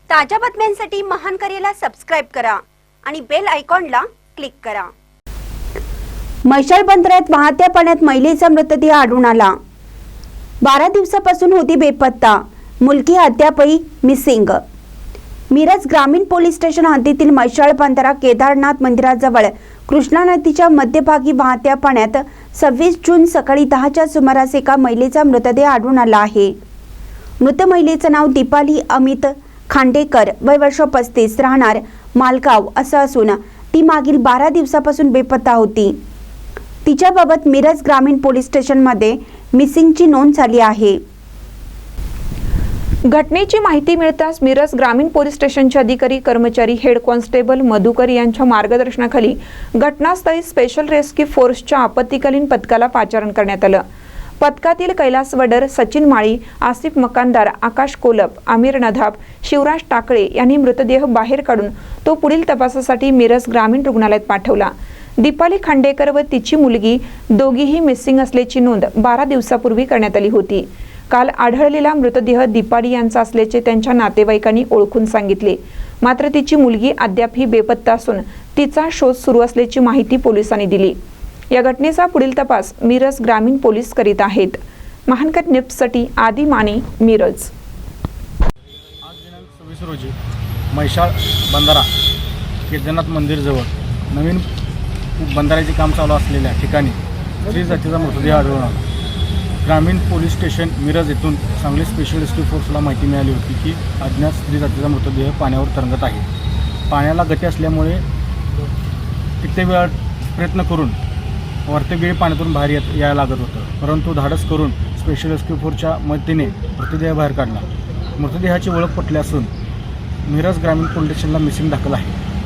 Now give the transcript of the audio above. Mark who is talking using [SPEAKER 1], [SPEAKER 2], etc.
[SPEAKER 1] ताज्या बातम्यांसाठी महान करेला सबस्क्राइब करा आणि बेल आयकॉनला क्लिक करा। म्हैसाळ बंदरात वाहत्या पाण्यात महिलेचा मृतदेह आढळून आला। 12 दिवसापासून होती बेपत्ता, मुलगी अद्यापही मिसिंग। मिरज ग्रामीण पोलीस स्टेशन हद्दीतील म्हैसाळ बंदरा केदारनाथ मंदिराजवळ कृष्णा नदीच्या मध्यभागी वाहत्या पाण्यात 26 जून सकाळी 10च्या सुमारास एका महिलेचा मृतदेह आढळून आला आहे। मृत महिलेचं नाव दीपाली अमित खांडेकर, वय वर्ष 35, राहणार मालगाव असं असून ती मागील 12 दिवसापासून बेपत्ता होती। तिच्याबाबत मिरज ग्रामीण पोलीस स्टेशनमध्ये मिसिंगची नोंद झाली आहे।
[SPEAKER 2] घटनेची माहिती मिळताच मिरज ग्रामीण पोलीस स्टेशनचे अधिकारी कर्मचारी हेड कॉन्स्टेबल मधुकर यांच्या मार्गदर्शनाखाली घटनास्थळी स्पेशल रेस्क्यू फोर्सच्या आपत्कालीन पथकाला पाचारण करण्यात आलं। पथकातील कैलास वडर, सचिन माळी, आसिफ मकानदार, आकाश कोलप, आमिर नधाब, शिवराज टाकळे यांनी मृतदेह बाहेर काढून तो पुढील तपासासाठी मिरज ग्रामीण रुग्णालयात पाठवला। दीपाली खांडेकर व तिची मुलगी दोघीही मिसिंग असल्याची नोंद 12 दिवसापूर्वी करण्यात आली होती। काल आढळलेला मृतदेह दीपाली यांचा असल्याचे त्यांच्या नातेवाईकांनी ओळखून सांगितले। मात्र तिची मुलगी अद्यापही बेपत्ता असून तिचा शोध सुरू असल्याची माहिती पोलिसांनी दिली। या घटनेचा पुढील तपास मिरज ग्रामीण पोलीस करीत आहेत। महानकर न्यूजसाठी आदी माने, मिरज।
[SPEAKER 3] आज दिनांक 26 रोजी म्हैसाळ बंधारा केदारनाथ मंदिरजवळ नवीन बंधाऱ्याचे काम चालू असलेल्या ठिकाणी स्त्री जातीचा मृतदेह आढळून आला। ग्रामीण पोलीस स्टेशन मिरज येथून सांगली स्पेशल रेस्क्यू फोर्सला माहिती मिळाली होती की अज्ञात स्त्री जातीचा मृतदेह पाण्यावर तरंगत आहे। पाण्याला गती असल्यामुळे किती वेळा प्रयत्न करून वरती पाण्यातून बाहेर यायला लागत होतं, परंतु धाडस करून स्पेशल रेस्क्यू फोर्सच्या मदतीने मृतदेह बाहेर काढला। मृतदेहाची ओळख पटली असून मिरज ग्रामीण पोलीस स्टेशनला मिसिंग दाखल आहे।